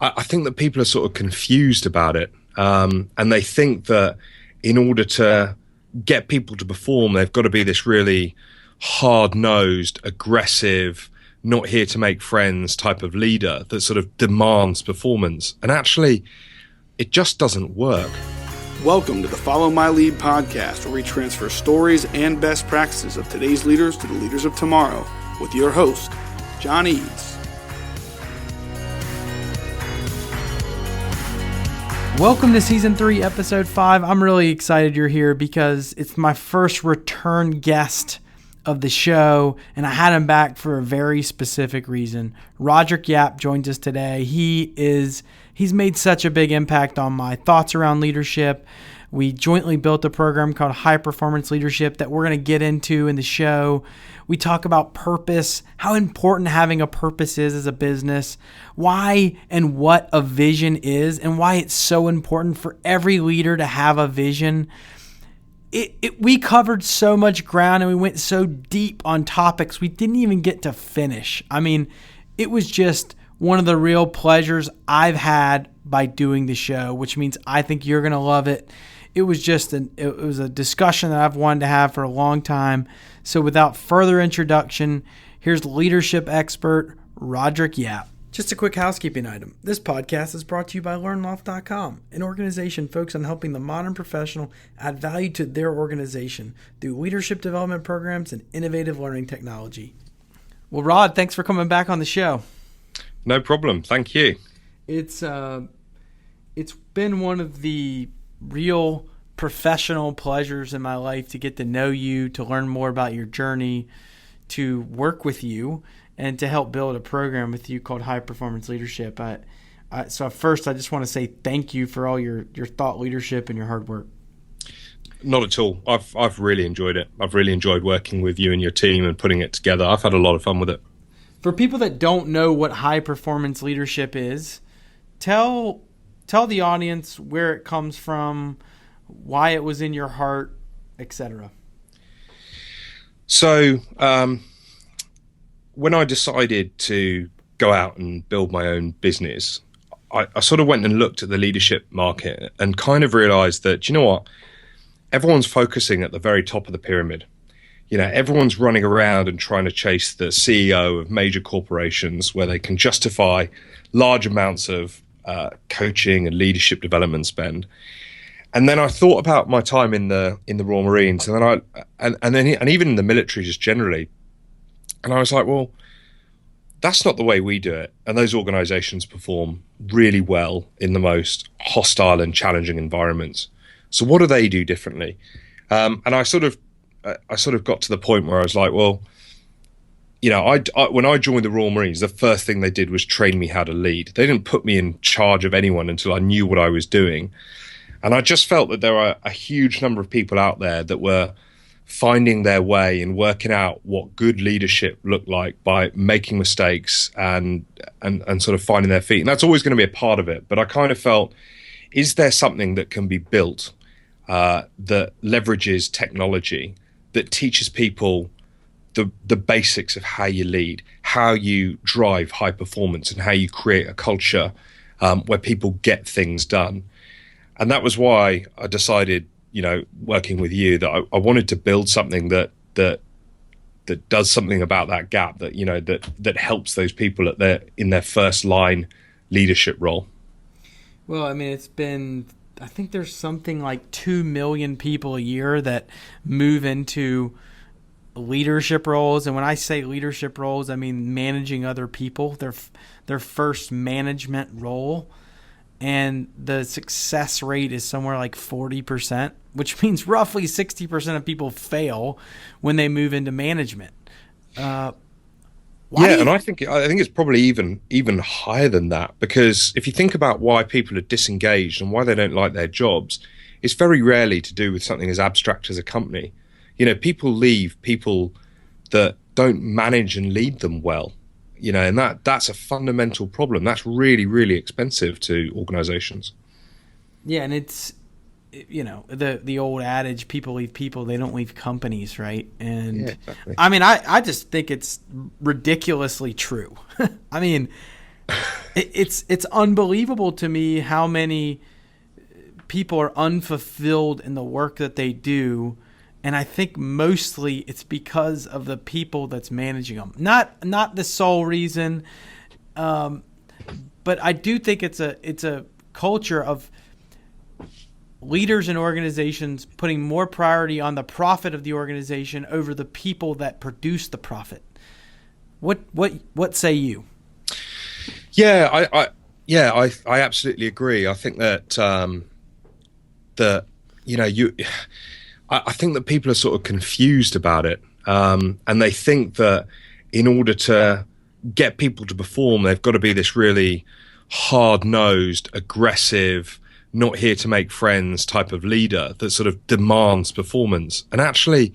I think that people are sort of confused about it. And they think that in order to get people to perform, they've got to be this really hard-nosed, aggressive, not here to make friends type of leader that sort of demands performance. And actually, it just doesn't work. Welcome to the Follow My Lead podcast, where we transfer stories and best practices of today's leaders to the leaders of tomorrow with your host, John Eads. Welcome to Season 3, Episode 5. I'm really excited you're here because it's my first return guest of the show, and I had him back for a very specific reason. Roderic Yapp joins us today. He's made such a big impact on my thoughts around leadership. We jointly built a program called High Performance Leadership that we're going to get into in the show. We talk about purpose, how important having a purpose is as a business, why and what a vision is, and why it's so important for every leader to have a vision. We covered so much ground and we went so deep on topics we didn't even get to finish. I mean, it was just one of the real pleasures I've had by doing the show, which means I think you're going to love it. It was a discussion that I've wanted to have for a long time. So without further introduction, here's leadership expert Roderic Yapp. Just a quick housekeeping item. This podcast is brought to you by LearnLoft.com, an organization focused on helping the modern professional add value to their organization through leadership development programs and innovative learning technology. Well, Rod, thanks for coming back on the show. No problem. Thank you. It's been one of the real professional pleasures in my life to get to know you, to learn more about your journey, to work with you, and to help build a program with you called High Performance Leadership. So first, I just want to say thank you for all your thought leadership and your hard work. Not at all. I've really enjoyed it. I've really enjoyed working with you and your team and putting it together. I've had a lot of fun with it. For people that don't know what high performance leadership is, tell the audience where it comes from, why it was in your heart, etc. So, when I decided to go out and build my own business, I sort of went and looked at the leadership market and kind of realized that, you know what, everyone's focusing at the very top of the pyramid. You know, everyone's running around and trying to chase the CEO of major corporations where they can justify large amounts of coaching and leadership development spend. And then I thought about my time in the Royal Marines, and then even in the military just generally. And I was like, well, that's not the way we do it. And those organizations perform really well in the most hostile and challenging environments. So what do they do differently? And I sort of got to the point where I was like, well, you know, when I joined the Royal Marines, the first thing they did was train me how to lead. They didn't put me in charge of anyone until I knew what I was doing. And I just felt that there were a huge number of people out there that were finding their way and working out what good leadership looked like by making mistakes and sort of finding their feet. And that's always going to be a part of it. But I kind of felt, is there something that can be built that leverages technology, that teaches people the basics of how you lead, how you drive high performance, and how you create a culture where people get things done? And that was why I decided, you know, working with you, that I wanted to build something that does something about that gap, that, you know, that helps those people in their first line leadership role. Well, I mean, I think there's something like 2 million people a year that move into leadership roles. And when I say leadership roles, I mean managing other people, their first management role. And the success rate is somewhere like 40%, which means roughly 60% of people fail when they move into management. And I think it's probably even higher than that, because if you think about why people are disengaged and why they don't like their jobs, it's very rarely to do with something as abstract as a company. You know, people leave people that don't manage and lead them well. You know, and that's a fundamental problem. That's really, really expensive to organizations. Yeah, and it's, you know, the old adage, people leave people, they don't leave companies, right? And yeah, exactly. I mean, I just think it's ridiculously true. I mean, It's unbelievable to me how many people are unfulfilled in the work that they do, and I think mostly it's because of the people that's managing them. Not the sole reason, but I do think it's a culture of leaders and organizations putting more priority on the profit of the organization over the people that produce the profit. What say you? Yeah, I absolutely agree. I think that I think that people are sort of confused about it, and they think that in order to get people to perform, they've got to be this really hard-nosed, aggressive, not here to make friends type of leader that sort of demands performance. And actually,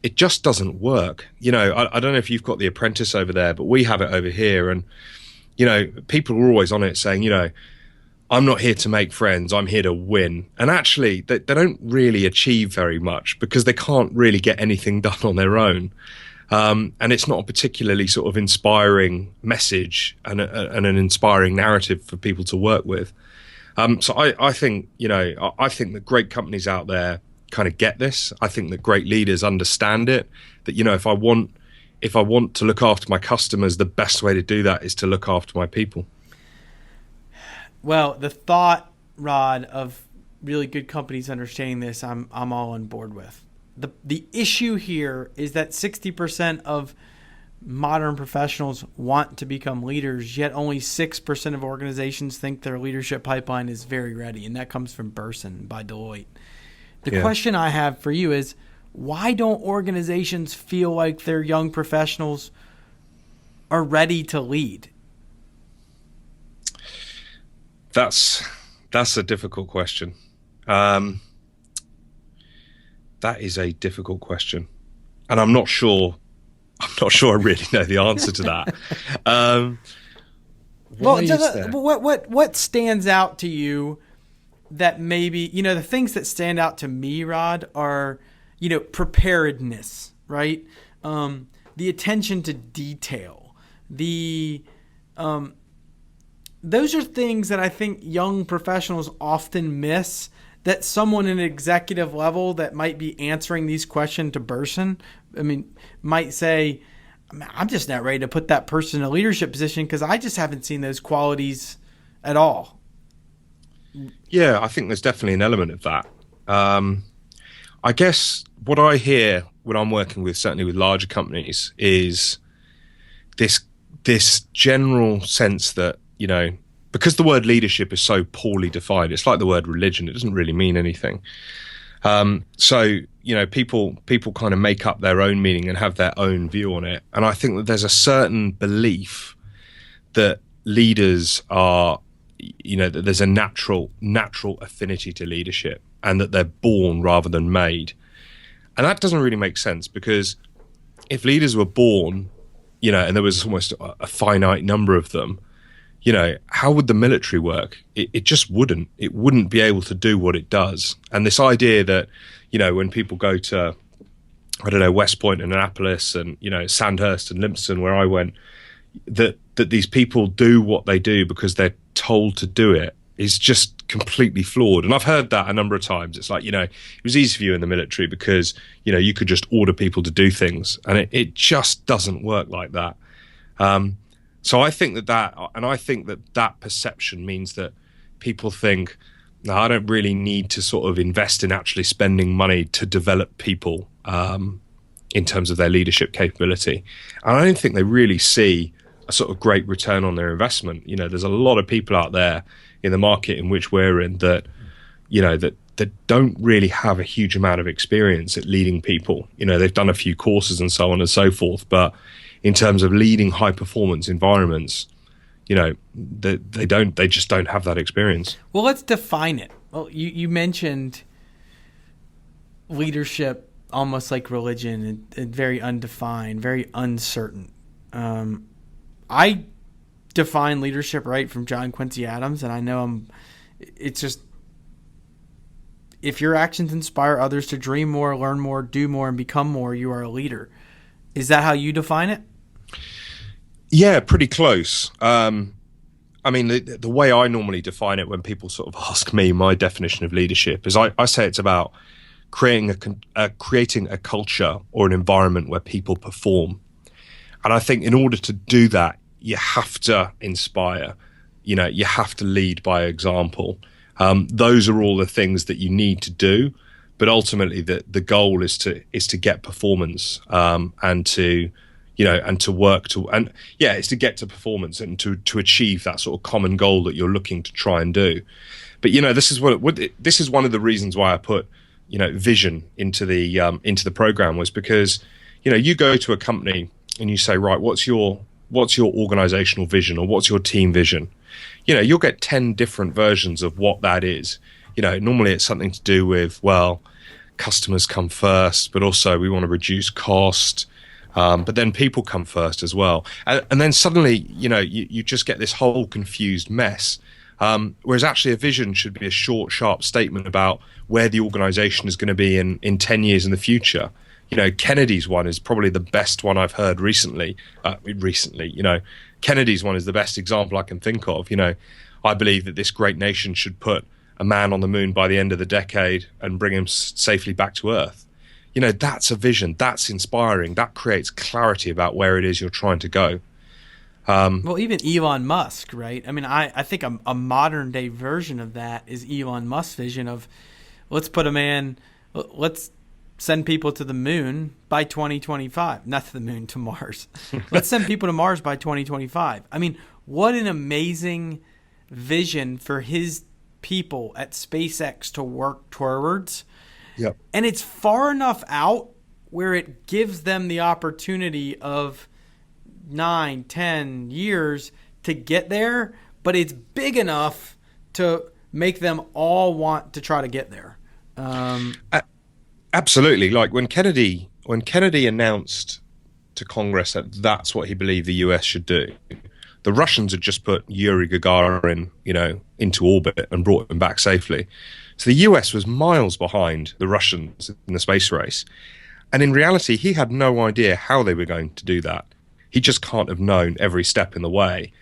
it just doesn't work. I don't know if you've got The Apprentice over there, but we have it over here. And, people are always on it saying, I'm not here to make friends, I'm here to win. And actually, they don't really achieve very much because they can't really get anything done on their own. And it's not a particularly sort of inspiring message and an inspiring narrative for people to work with. So I think, I think that great companies out there kind of get this. I think that great leaders understand it, that, if I want to look after my customers, the best way to do that is to look after my people. Well, the thought, Rod, of really good companies understanding this, I'm all on board with. The issue here is that 60% of modern professionals want to become leaders, yet only 6% of organizations think their leadership pipeline is very ready, and that comes from Burson by Deloitte. The question I have for you is, why don't organizations feel like their young professionals are ready to lead? That's a difficult question. That is a difficult question, and I'm not sure I really know the answer to that. What stands out to you that maybe, the things that stand out to me, Rod, are, preparedness, right? The attention to detail, those are things that I think young professionals often miss, that someone in an executive level that might be answering these questions to Burson, might say, I'm just not ready to put that person in a leadership position because I just haven't seen those qualities at all. Yeah, I think there's definitely an element of that. I guess what I hear when I'm working with, certainly with larger companies, is this general sense that, because the word leadership is so poorly defined, it's like the word religion. It doesn't really mean anything. So, people kind of make up their own meaning and have their own view on it. And I think that there's a certain belief that leaders are, that there's a natural affinity to leadership and that they're born rather than made. And that doesn't really make sense, because if leaders were born, and there was almost a finite number of them, how would the military work? It just wouldn't. It wouldn't be able to do what it does. And this idea that, when people go to, West Point and Annapolis and, Sandhurst and Lympston, where I went, that these people do what they do because they're told to do it, is just completely flawed. And I've heard that a number of times. It's like, it was easy for you in the military because, you could just order people to do things. And it just doesn't work like that. So I think that perception means that people think, no, I don't really need to sort of invest in actually spending money to develop people in terms of their leadership capability. And I don't think they really see a sort of great return on their investment. There's a lot of people out there in the market in which we're in that, that don't really have a huge amount of experience at leading people. They've done a few courses and so on and so forth, but in terms of leading high performance environments, they just don't have that experience. Well, let's define it. Well, you mentioned leadership almost like religion, and very undefined, very uncertain. I define leadership right from John Quincy Adams, and I know it's just, if your actions inspire others to dream more, learn more, do more, and become more, you are a leader. Is that how you define it? Yeah, pretty close. I mean, the way I normally define it when people sort of ask me my definition of leadership is I say it's about creating a culture or an environment where people perform. And I think in order to do that, you have to inspire, you have to lead by example. Those are all the things that you need to do. But ultimately, the goal is to get performance, and to work to, and it's to get to performance and to achieve that sort of common goal that you're looking to try and do. But this is this is one of the reasons why I put vision into the program, was because you go to a company and you say, right, what's your organizational vision, or what's your team vision? You'll get 10 different versions of what that is. Normally it's something to do with, well, customers come first, but also we want to reduce cost. But then people come first as well. And then suddenly, you just get this whole confused mess. Whereas actually a vision should be a short, sharp statement about where the organization is going to be in 10 years in the future. Kennedy's one is probably the best one I've heard recently. Kennedy's one is the best example I can think of. I believe that this great nation should put a man on the moon by the end of the decade and bring him safely back to Earth. That's a vision. That's inspiring. That creates clarity about where it is you're trying to go. Well, even Elon Musk, right? I mean, I think a modern day version of that is Elon Musk's vision of let's send people to the moon by 2025. Not to the moon, to Mars. Let's send people to Mars by 2025. I mean, what an amazing vision for his people at SpaceX to work towards. Yep. And it's far enough out where it gives them the opportunity of 9, 10 years to get there, but it's big enough to make them all want to try to get there. Absolutely. Like when Kennedy announced to Congress that that's what he believed the US should do, the Russians had just put Yuri Gagarin, into orbit and brought him back safely. So the US was miles behind the Russians in the space race. And in reality, he had no idea how they were going to do that. He just can't have known every step in the way.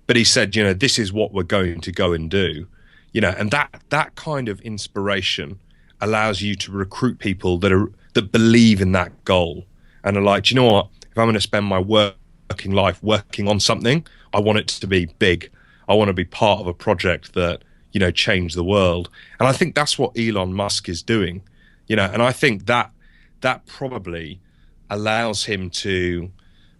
But he said, this is what we're going to go and do. And that kind of inspiration allows you to recruit people that believe in that goal and are like, do you know what? If I'm going to spend my working life working on something, I want it to be big. I want to be part of a project that, change the world. And I think that's what Elon Musk is doing, and I think that probably allows him to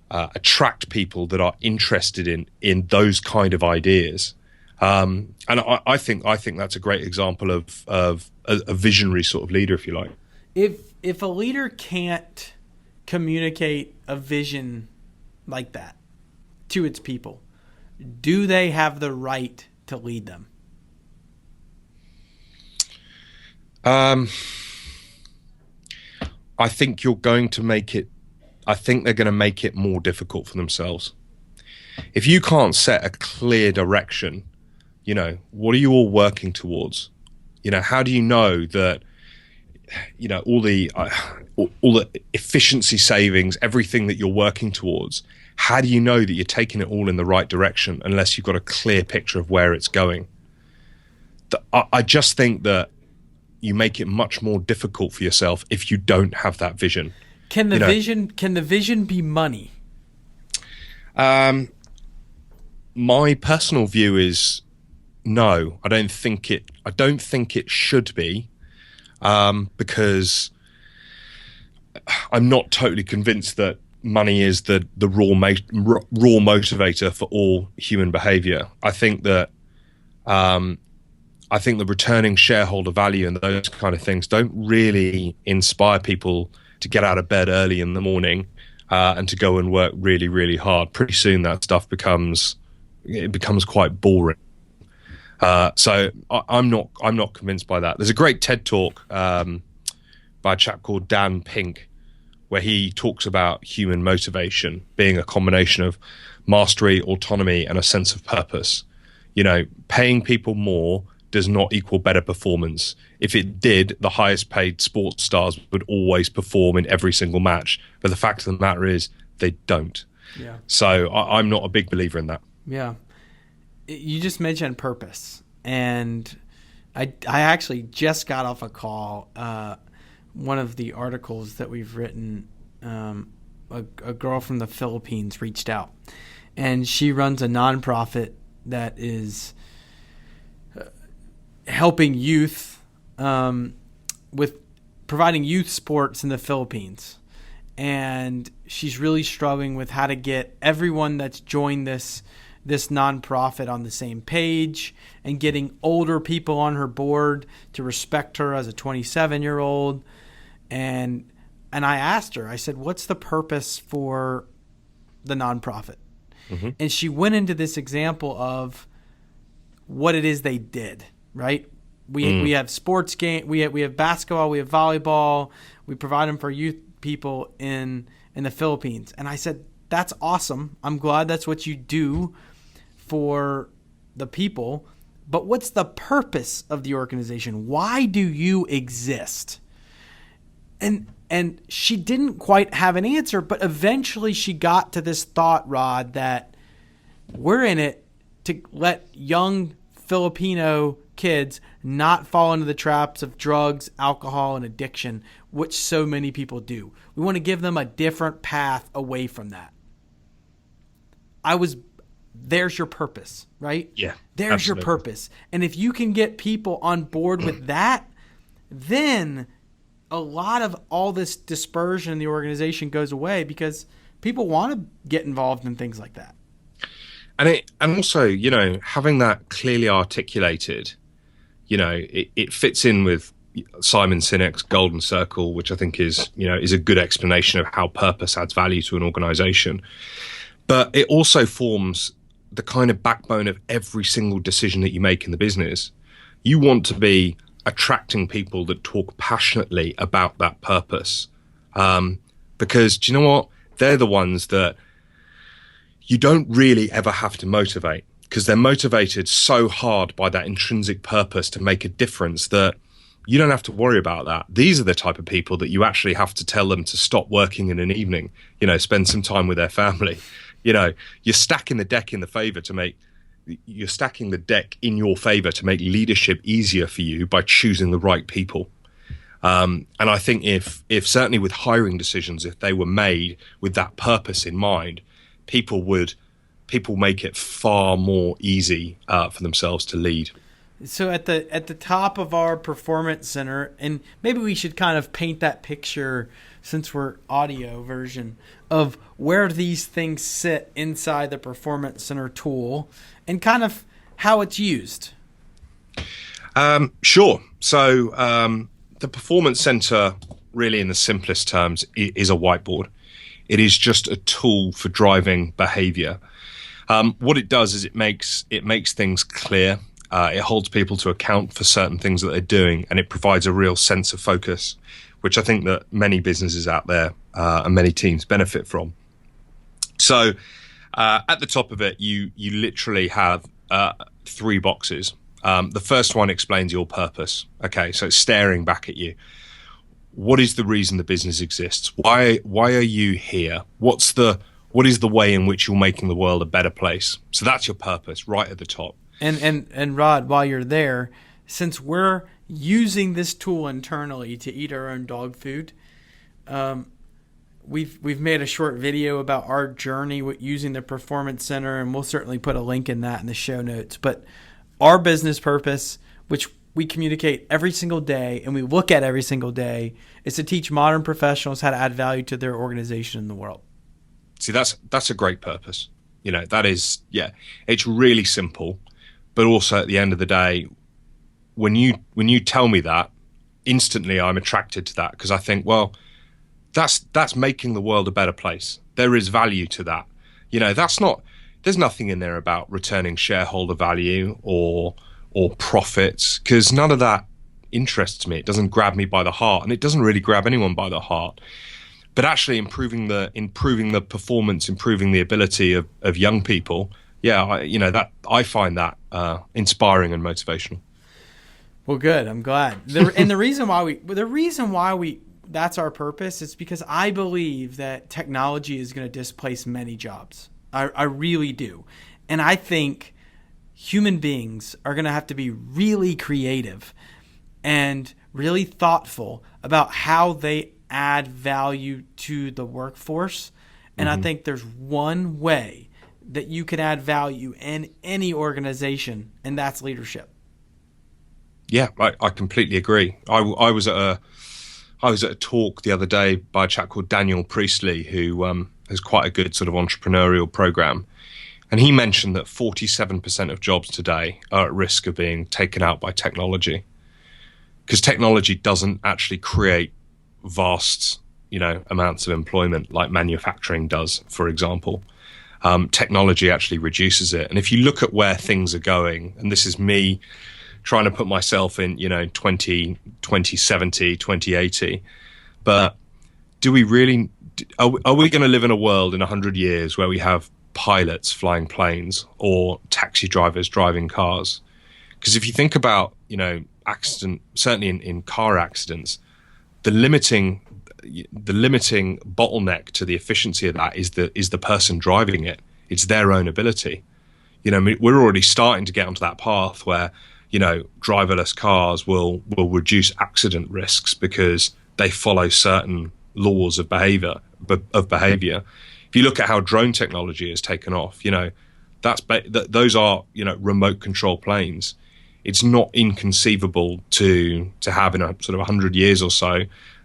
attract people that are interested in those kind of ideas. And I think that's a great example of a visionary sort of leader, if you like. If a leader can't communicate a vision like that to its people, do they have the right to lead them? I think they're going to make it more difficult for themselves. If you can't set a clear direction, what are you all working towards? How do you know that, all the efficiency savings, everything that you're working towards, how do you know that you're taking it all in the right direction unless you've got a clear picture of where it's going? I just think that you make it much more difficult for yourself if you don't have that vision. Can the vision be money? My personal view is no. I don't think it should be, because I'm not totally convinced that money is the raw motivator for all human behavior. I think that the returning shareholder value and those kind of things don't really inspire people to get out of bed early in the morning and to go and work really, really hard. Pretty soon that stuff becomes quite boring. So I'm not convinced by that. There's a great TED talk by a chap called Dan Pink, where he talks about human motivation being a combination of mastery, autonomy, and a sense of purpose. Paying people more does not equal better performance. If it did, the highest paid sports stars would always perform in every single match. But the fact of the matter is they don't. Yeah. So I'm not a big believer in that. Yeah. You just mentioned purpose, and I actually just got off a call. One of the articles that we've written, a girl from the Philippines reached out, and she runs a nonprofit that is helping youth with providing youth sports in the Philippines. And she's really struggling with how to get everyone that's joined this nonprofit on the same page, and getting older people on her board to respect her as a 27-year-old. And I asked her, I said, what's the purpose for the nonprofit? Mm-hmm. And she went into this example of what it is they did, right? We have sports game, we have basketball, we have volleyball, we provide them for youth people in the Philippines. And I said, that's awesome. I'm glad that's what you do for the people. But what's the purpose of the organization? Why do you exist? And she didn't quite have an answer, but eventually she got to this thought, Rod, that we're in it to let young Filipino kids not fall into the traps of drugs, alcohol, and addiction, which so many people do. We want to give them a different path away from that. There's your purpose, right? Yeah. There's absolutely. your purpose. And if you can get people on board with that, then a lot of all this dispersion in the organization goes away, because people want to get involved in things like that. And also, having that clearly articulated, it fits in with Simon Sinek's Golden Circle, which I think is a good explanation of how purpose adds value to an organization. But it also forms the kind of backbone of every single decision that you make in the business. You want to be attracting people that talk passionately about that purpose. Because do you know what? They're the ones that you don't really ever have to motivate, because they're motivated so hard by that intrinsic purpose to make a difference that you don't have to worry about that. These are the type of people that you actually have to tell them to stop working in an evening, spend some time with their family. You're stacking the deck in the favor to make you're stacking the deck in your favor to make leadership easier for you by choosing the right people. And I think if certainly with hiring decisions, if they were made with that purpose in mind, people make it far more easy for themselves to lead. So at the top of our performance center, and maybe we should kind of paint that picture, since we're audio version, of where these things sit inside the performance center tool and kind of how it's used. Sure. So the performance center, really in the simplest terms, is a whiteboard. It is just a tool for driving behavior. What it does is it makes things clear. It holds people to account for certain things that they're doing, and it provides a real sense of focus, which I think that many businesses out there and many teams benefit from. So at the top of it, you literally have 3 boxes. The first one explains your purpose. Okay, so it's staring back at you. What is the reason the business exists? Why are you here? What is the way in which you're making the world a better place? So that's your purpose right at the top. And Rod, while you're there, since we're using this tool internally to eat our own dog food, we've made a short video about our journey with using the Performance Center, and we'll certainly put a link in that in the show notes. But our business purpose, which we communicate every single day and we look at every single day, is to teach modern professionals how to add value to their organization in the world. See, that's a great purpose. That is, it's really simple, but also at the end of the day, when you tell me that, instantly I'm attracted to that, because I think, well, that's making the world a better place. There is value to that. There's nothing in there about returning shareholder value or profits, because none of that interests me. It doesn't grab me by the heart, and it doesn't really grab anyone by the heart. But actually improving the performance, improving the ability of young people, I find that inspiring and motivational. Well, good. I'm glad. The reason why that's our purpose is because I believe that technology is going to displace many jobs. I really do. And I think human beings are going to have to be really creative and really thoughtful about how they add value to the workforce. And I think there's one way that you can add value in any organization, and that's leadership. Yeah, I completely agree. I was at a talk the other day by a chap called Daniel Priestley, who has quite a good sort of entrepreneurial program. And he mentioned that 47% of jobs today are at risk of being taken out by technology, because technology doesn't actually create vast, amounts of employment like manufacturing does, for example. Technology actually reduces it. And if you look at where things are going, and this is me trying to put myself in, 2070, 2080, but do we really, are we going to live in a world in 100 years where we have pilots flying planes or taxi drivers driving cars? Because if you think about, certainly in car accidents, the limiting bottleneck to the efficiency of that is the person driving it. It's their own ability. We're already starting to get onto that path where, driverless cars will reduce accident risks because they follow certain laws of behavior. If you look at how drone technology has taken off, those are, remote control planes. It's not inconceivable to have in a sort of 100 years or so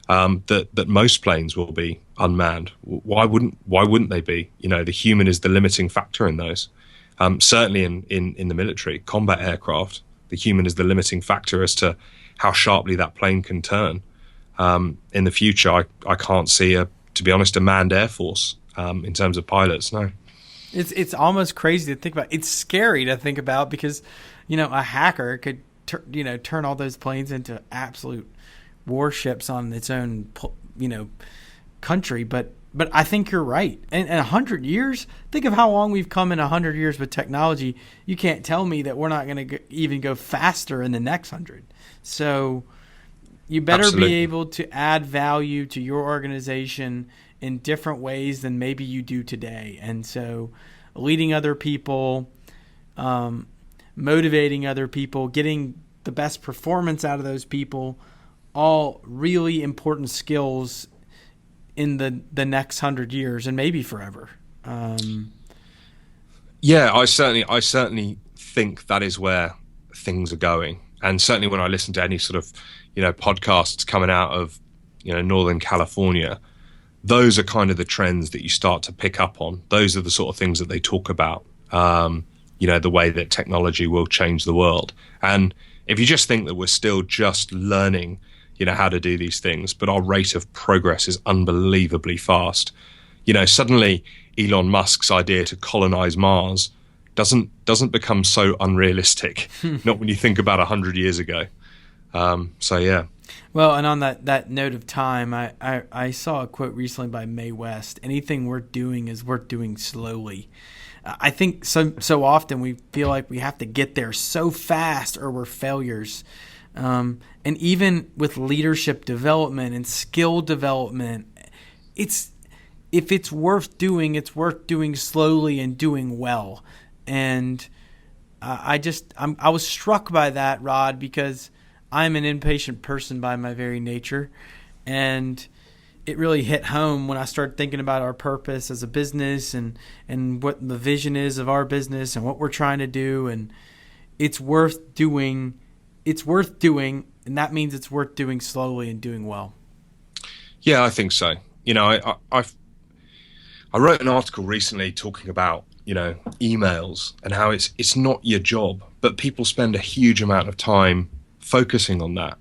that most planes will be unmanned. Why wouldn't they be? The human is the limiting factor in those. Certainly in the military, combat aircraft, the human is the limiting factor as to how sharply that plane can turn. In the future, I can't see, to be honest, a manned air force in terms of pilots. No. It's almost crazy to think about. It's scary to think about because, a hacker could, turn all those planes into absolute warships on its own, country. But I think you're right. And 100 years, think of how long we've come in 100 years with technology. You can't tell me that we're not going to even go faster in the next 100. So you better Absolutely. be able to add value to your organization in different ways than maybe you do today. And so leading other people, motivating other people, getting the best performance out of those people, all really important skills in the next 100 years and maybe forever. Yeah, I certainly think that is where things are going. And certainly when I listen to any sort of, podcasts coming out of, Northern California, those are kind of the trends that you start to pick up on. Those are the sort of things that they talk about, the way that technology will change the world. And if you just think that we're still just learning, how to do these things, but our rate of progress is unbelievably fast. Suddenly Elon Musk's idea to colonize Mars doesn't become so unrealistic, not when you think about 100 years ago. Yeah. Well, and on that note of time, I saw a quote recently by Mae West: anything worth doing is worth doing slowly. I think so often we feel like we have to get there so fast or we're failures. And even with leadership development and skill development, if it's worth doing slowly and doing well. And I was struck by that, Rod, because I'm an impatient person by my very nature, and it really hit home when I started thinking about our purpose as a business and what the vision is of our business and what we're trying to do. And it's worth doing, and that means it's worth doing slowly and doing well. Yeah, I think so. I wrote an article recently talking about, emails and how it's not your job, but people spend a huge amount of time focusing on that.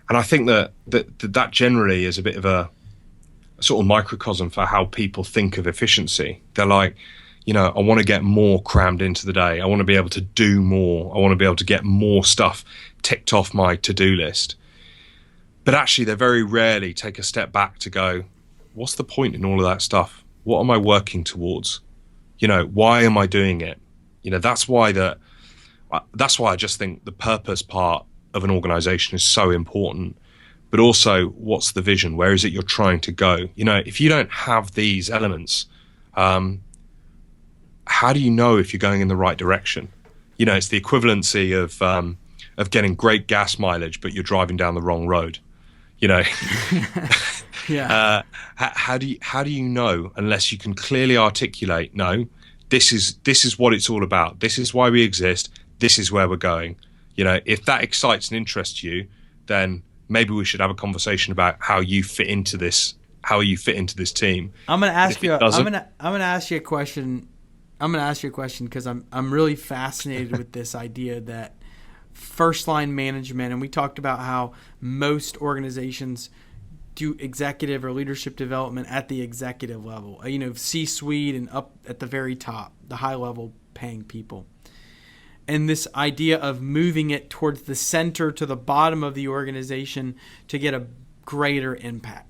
And I think that generally is a bit of a sort of microcosm for how people think of efficiency. They're like, I want to get more crammed into the day. I want to be able to do more. I want to be able to get more stuff ticked off my to-do list. But actually, they very rarely take a step back to go, what's the point in all of that stuff? What am I working towards? Why am I doing it? That's why I just think the purpose part of an organization is so important, but also what's the vision? Where is it you're trying to go? If you don't have these elements, how do you know if you're going in the right direction? It's the equivalency of getting great gas mileage, but you're driving down the wrong road. Yeah. How do you know unless you can clearly articulate? No, this is what it's all about. This is why we exist. This is where we're going. If that excites and interests you, then maybe we should have a conversation about how you fit into this. How you fit into this team. I'm going to ask you. I'm going to ask you a question. I'm going to ask you a question because I'm really fascinated with this idea that first line management, and we talked about how most organizations do executive or leadership development at the executive level, C-suite and up at the very top, the high level paying people. And this idea of moving it towards the center to the bottom of the organization to get a greater impact.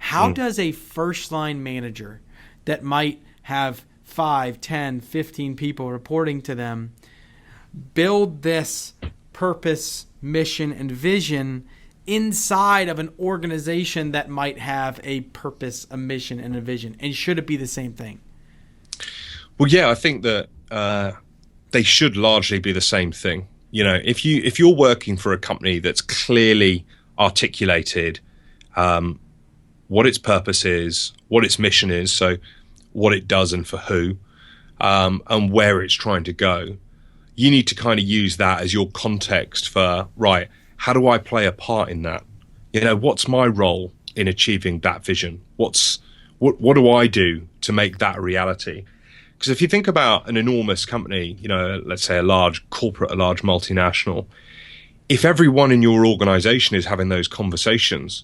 How does a first line manager that might have 5, 10, 15 people reporting to them build this purpose, mission, and vision inside of an organization that might have a purpose, a mission, and a vision? And should it be the same thing? Well, yeah, I think that they should largely be the same thing. If you're working for a company that's clearly articulated what its purpose is, what its mission is, so what it does and for who, and where it's trying to go, you need to kind of use that as your context for, right, how do I play a part in that? What's my role in achieving that vision? What do I do to make that a reality? Because if you think about an enormous company, let's say a large corporate, a large multinational, if everyone in your organization is having those conversations,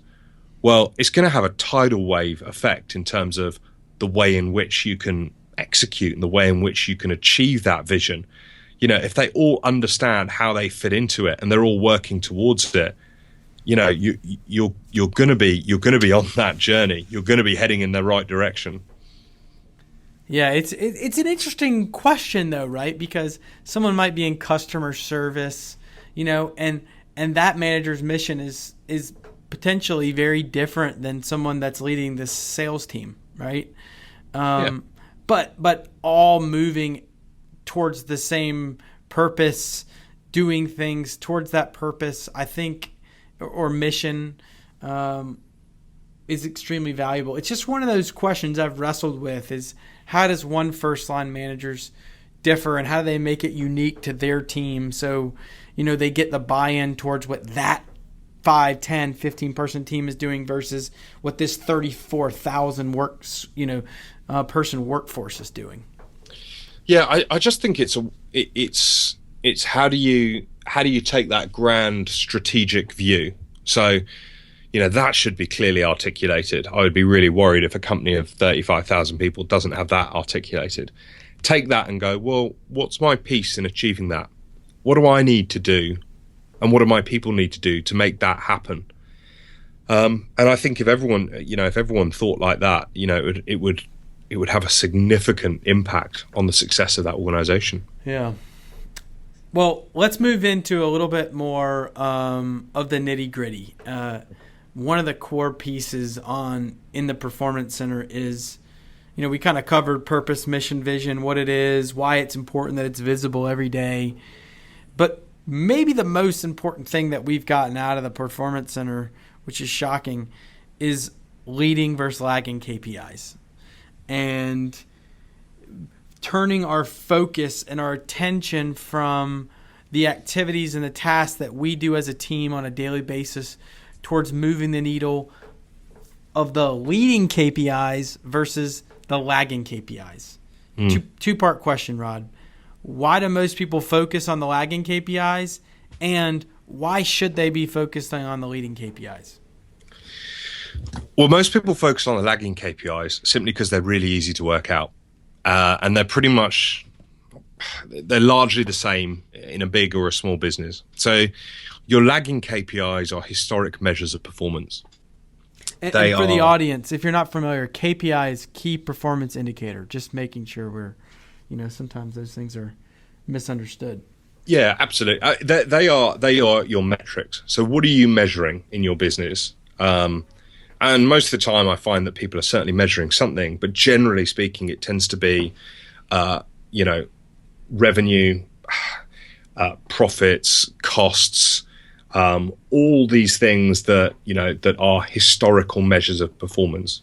well, it's going to have a tidal wave effect in terms of the way in which you can execute and the way in which you can achieve that vision. If they all understand how they fit into it and they're all working towards it, you're going to be on that journey. You're going to be heading in the right direction. Yeah, it's an interesting question though, right? Because someone might be in customer service, and that manager's mission is potentially very different than someone that's leading this sales team, right? But all moving towards the same purpose, doing things towards that purpose, I think, or mission, is extremely valuable. It's just one of those questions I've wrestled with is how does one first line managers differ and how do they make it unique to their team so, they get the buy-in towards what that 5, 10, 15 person team is doing versus what this 34,000 person workforce is doing. Yeah, I just think it's how do you take that grand strategic view? So, that should be clearly articulated. I would be really worried if a company of 35,000 people doesn't have that articulated. Take that and go, well, what's my piece in achieving that? What do I need to do? And what do my people need to do to make that happen? And I think if everyone thought like that, it would have a significant impact on the success of that organization. Yeah. Well, let's move into a little bit more of the nitty gritty. One of the core pieces in the Performance Center is, we kind of covered purpose, mission, vision, what it is, why it's important that it's visible every day. But maybe the most important thing that we've gotten out of the Performance Center, which is shocking, is leading versus lagging KPIs. And turning our focus and our attention from the activities and the tasks that we do as a team on a daily basis towards moving the needle of the leading KPIs versus the lagging KPIs. Two-part question, Rod. Why do most people focus on the lagging KPIs, and why should they be focusing on the leading KPIs? Well, most people focus on the lagging KPIs simply because they're really easy to work out. And they're largely the same in a big or a small business. So your lagging KPIs are historic measures of performance. And for the audience, if you're not familiar, KPI is key performance indicator, just making sure we're, sometimes those things are misunderstood. Yeah, absolutely. They are your metrics. So what are you measuring in your business? And most of the time I find that people are certainly measuring something, but generally speaking, it tends to be, revenue. profits, costs, all these things that that are historical measures of performance,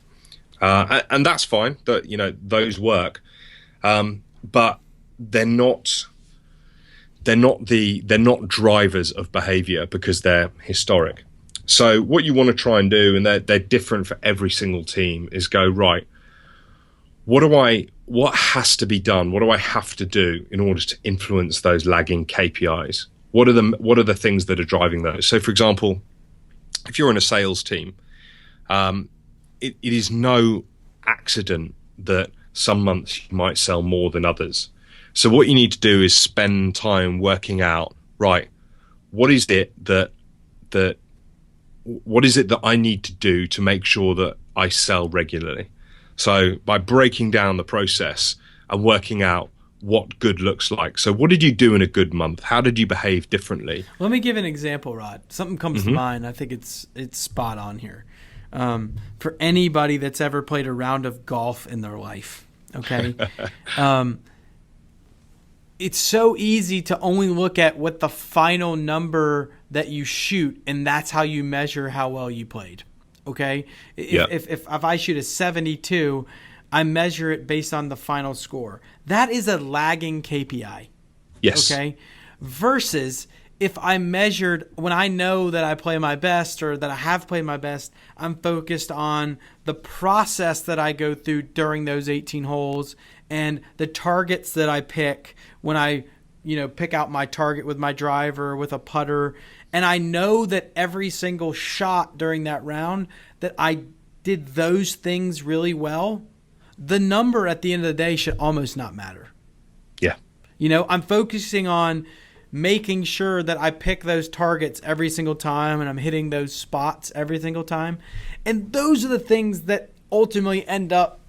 and that's fine. That those work, but they're not drivers of behavior because they're historic. So what you want to try and do, and they're different for every single team, is go, right, what has to be done? What do I have to do in order to influence those lagging KPIs? What are the things that are driving those? So for example, if you're in a sales team, it is no accident that some months you might sell more than others. So what you need to do is spend time working out, right, what is it that I need to do to make sure that I sell regularly? So by breaking down the process and working out what good looks like. So what did you do in a good month? How did you behave differently? Let me give an example, Rod. Something comes to mind. I think it's spot on here. For anybody that's ever played a round of golf in their life, okay? It's so easy to only look at what the final number that you shoot, and that's how you measure how well you played. Okay? If I shoot a 72, I measure it based on the final score. That is a lagging KPI. Yes. Okay? Versus if I measured when I know that I play my best or that I have played my best, I'm focused on the process that I go through during those 18 holes and the targets that I pick when I, pick out my target with my driver, with a putter. And I know that every single shot during that round that I did those things really well, the number at the end of the day should almost not matter. Yeah. I'm focusing on making sure that I pick those targets every single time and I'm hitting those spots every single time. And those are the things that ultimately end up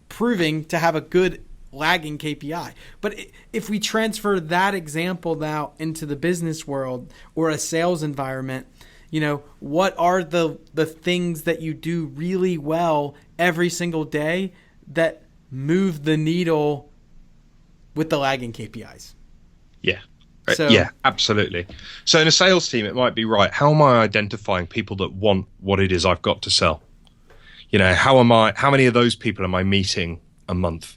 proving to have a good lagging KPI. But if we transfer that example now into the business world or a sales environment, what are the things that you do really well every single day that move the needle with the lagging KPIs? Yeah. Yeah, absolutely. So in a sales team, it might be, right, how am I identifying people that want what it is I've got to sell? How many of those people am I meeting a month?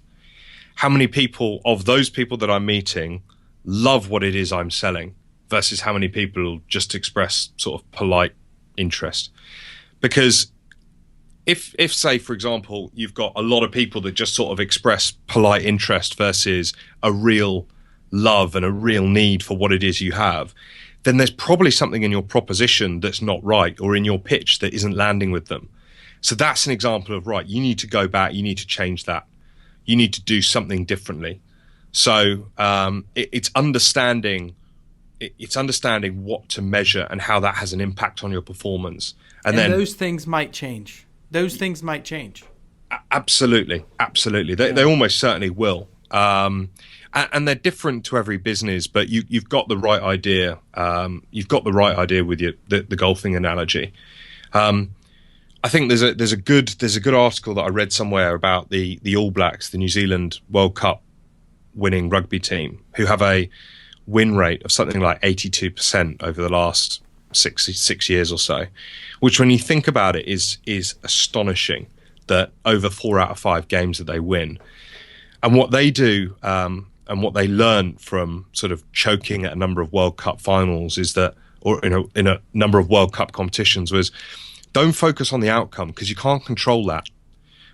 How many people of those people that I'm meeting love what it is I'm selling versus how many people just express sort of polite interest? Because if say, for example, you've got a lot of people that just sort of express polite interest versus a real love and a real need for what it is you have, then there's probably something in your proposition that's not right or in your pitch that isn't landing with them. So that's an example of, right, you need to go back, you need to change that. You need to do something differently. So it's understanding what to measure and how that has an impact on your performance. And then those things might change. Absolutely. They almost certainly will. And they're different to every business, but you've got the right idea. You've got the right idea with the golfing analogy. I think there's a good article that I read somewhere about the All Blacks, the New Zealand World Cup winning rugby team, who have a win rate of something like 82% over the last six years or so, which, when you think about it, is astonishing. That over 4 out of 5 games that they win, and what they do, and what they learn from sort of choking at a number of World Cup finals is that, or in a number of World Cup competitions, was don't focus on the outcome because you can't control that.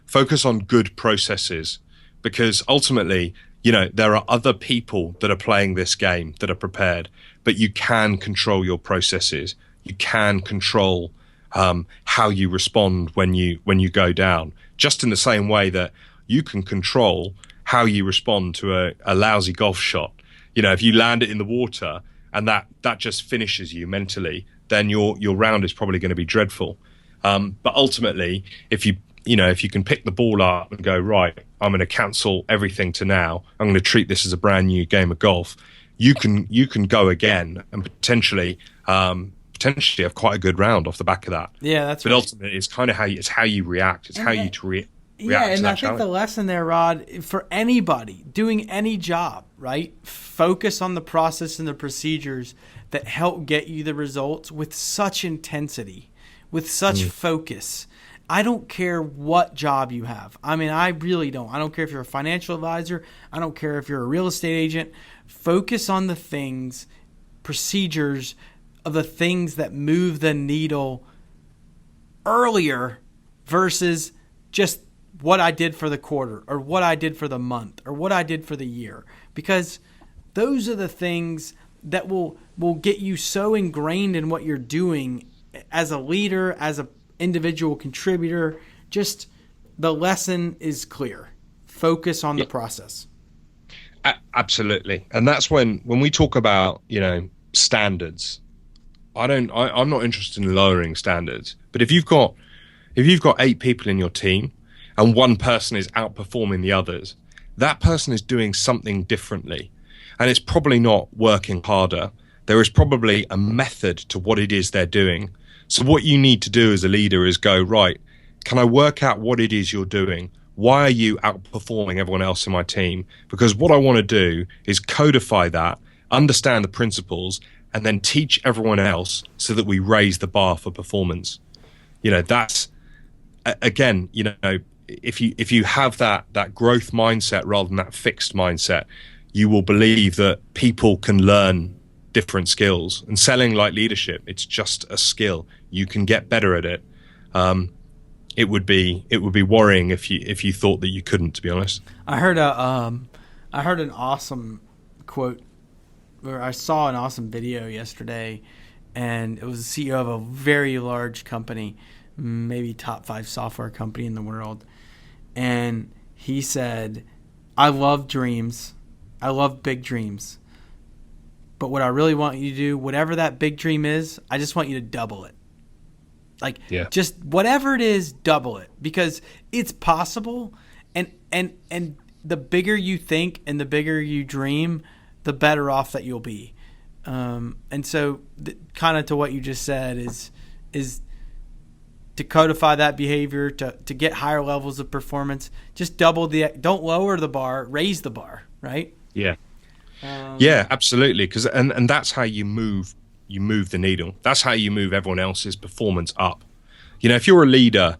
Focus on good processes, because ultimately, there are other people that are playing this game that are prepared, but you can control your processes. You can control how you respond when you go down, just in the same way that you can control how you respond to a lousy golf shot. If you land it in the water and that just finishes you mentally, then your round is probably going to be dreadful. But ultimately, if you can pick the ball up and go, right, I'm going to cancel everything to now, I'm going to treat this as a brand new game of golf, you can go again and potentially have quite a good round off the back of that. Yeah, that's but right. Ultimately, it's kind of how you react. It's how you Yeah, and I think the lesson there, Rod, for anybody doing any job, right? Focus on the process and the procedures that help get you the results with such intensity, with such focus. I don't care what job you have. I mean, I really don't. I don't care if you're a financial advisor. I don't care if you're a real estate agent. Focus on the things, procedures of the things that move the needle earlier versus just what I did for the quarter or what I did for the month or what I did for the year. Because those are the things that will get you so ingrained in what you're doing as a leader, as an individual contributor. Just the lesson is clear. Focus on the process. Absolutely. And that's when we talk about, standards, I'm not interested in lowering standards. But if you've got 8 people in your team and one person is outperforming the others, that person is doing something differently. And it's probably not working harder. There is probably a method to what it is they're doing. So what you need to do as a leader is go, right, can I work out what it is you're doing? Why are you outperforming everyone else in my team? Because what I want to do is codify that, understand the principles, and then teach everyone else so that we raise the bar for performance. That's, again, if you have that growth mindset rather than that fixed mindset, you will believe that people can learn different skills. And selling, like leadership, it's just a skill. You can get better at it. It would be worrying if you thought that you couldn't, to be honest. I heard an awesome quote, or I saw an awesome video yesterday, and it was the CEO of a very large company, maybe top 5 software company in the world. And he said, I love dreams. I love big dreams. But what I really want you to do, whatever that big dream is, I just want you to double it. Just whatever it is, double it, because it's possible. And the bigger you think and the bigger you dream, the better off that you'll be. And so kind of to what you just said is to codify that behavior, to get higher levels of performance, just don't lower the bar, raise the bar, right? Yeah. Yeah, absolutely. Because and that's how you move the needle. That's how you move everyone else's performance up. If you're a leader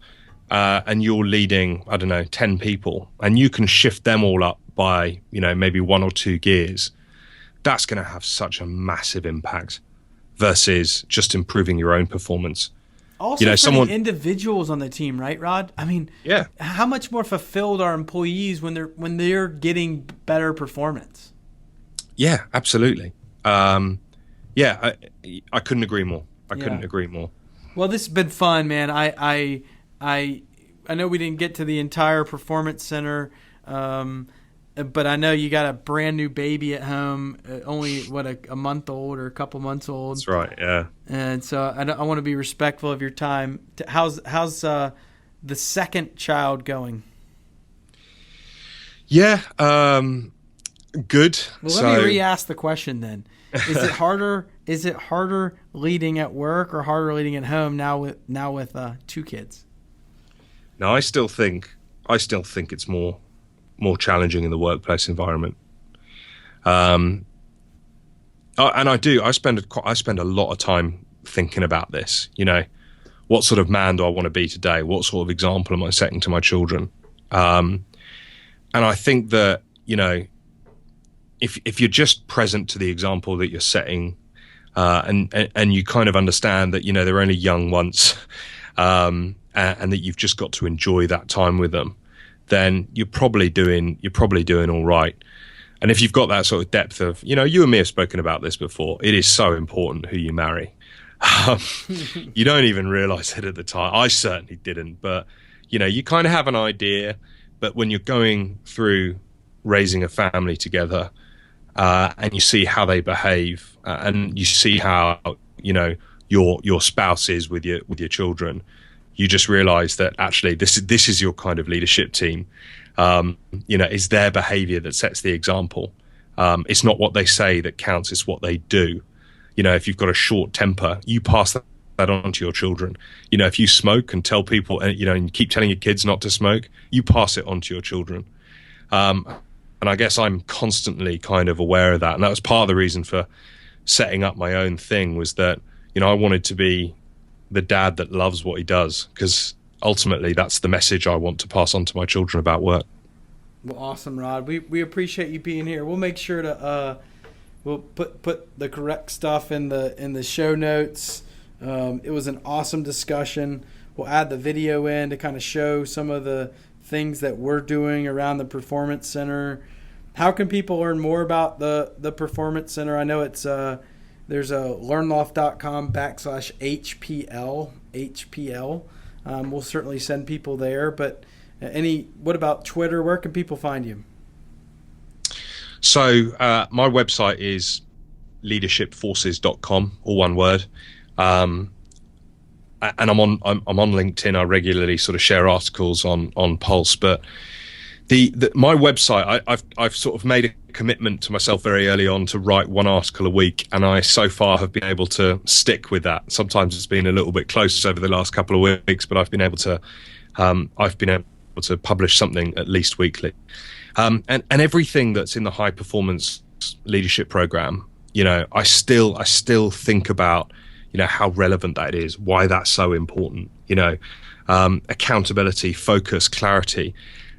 and you're leading, 10 people, and you can shift them all up by, maybe 1 or 2 gears, that's going to have such a massive impact versus just improving your own performance. Also, for the individuals on the team, right, Rod? I mean, yeah. How much more fulfilled are employees when they're getting better performance? Yeah, absolutely. I couldn't agree more. I couldn't agree more. Well, this has been fun, man. I know we didn't get to the entire performance center, but I know you got a brand new baby at home, only a month old or a couple months old. That's right. Yeah. And so I want to be respectful of your time. How's the second child going? Yeah. Good. Well, let me re-ask the question then. Is it harder? Is it harder leading at work or harder leading at home now with 2 kids? No, I still think it's more challenging in the workplace environment. And I do. I spend a lot of time thinking about this. What sort of man do I want to be today? What sort of example am I setting to my children? And I think that if you're just present to the example that you're setting, and you kind of understand that they're only young once, and that you've just got to enjoy that time with them, then you're probably doing all right. And if you've got that sort of depth of, you and me have spoken about this before, it is so important who you marry. You don't even realize it at the time. I certainly didn't, but you kind of have an idea. But when you're going through raising a family together, and you see how they behave, and you see how your spouse is with your children, you just realize that actually this is your kind of leadership team. It's their behavior that sets the example. It's not what they say that counts, it's what they do. If you've got a short temper, you pass that onto your children. If you smoke and tell people, and you keep telling your kids not to smoke, you pass it on to your children. And I guess I'm constantly kind of aware of that. And that was part of the reason for setting up my own thing, was that, I wanted to be the dad that loves what he does, because ultimately that's the message I want to pass on to my children about work. Well, awesome, Rod. We appreciate you being here. We'll make sure to we'll put the correct stuff in the show notes. It was an awesome discussion. We'll add the video in to kind of show some of the things that we're doing around the Performance Center. How can people learn more about the Performance Center? I know it's there's a learnloft.com/HPL. We'll certainly send people there, but what about Twitter? Where can people find you? So my website is leadershipforces.com, all one word. And I'm on LinkedIn. I regularly sort of share articles on Pulse, but my website, I've sort of made a commitment to myself very early on to write one article a week, and I so far have been able to stick with that. Sometimes it's been a little bit close over the last couple of weeks, but I've been able to publish something at least weekly. And everything that's in the high performance leadership program, I still think about how relevant that is, why that's so important. Accountability, focus, clarity.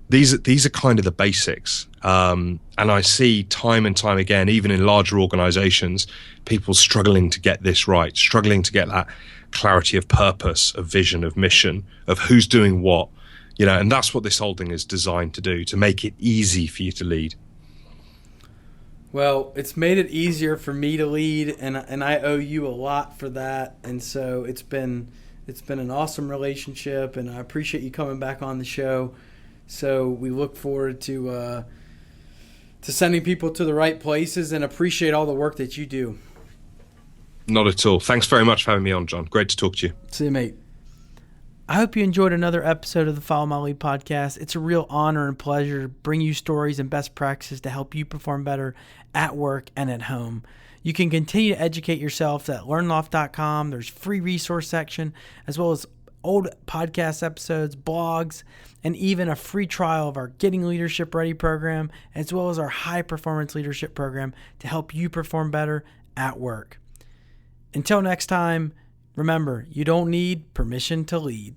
These are kind of the basics. And I see time and time again, even in larger organizations, people struggling to get this right, struggling to get that clarity of purpose, of vision, of mission, of who's doing what, and that's what this whole thing is designed to do, to make it easy for you to lead. Well, it's made it easier for me to lead, and I owe you a lot for that. And so it's been an awesome relationship, and I appreciate you coming back on the show. So we look forward to sending people to the right places, and appreciate all the work that you do. Not at all. Thanks very much for having me on, John. Great to talk to you. See you, mate. I hope you enjoyed another episode of the Follow My Lead podcast. It's a real honor and pleasure to bring you stories and best practices to help you perform better at work and at home. You can continue to educate yourself at learnloft.com. There's free resource section, as well as old podcast episodes, blogs, and even a free trial of our Getting Leadership Ready program, as well as our High Performance Leadership program to help you perform better at work. Until next time, remember, you don't need permission to lead.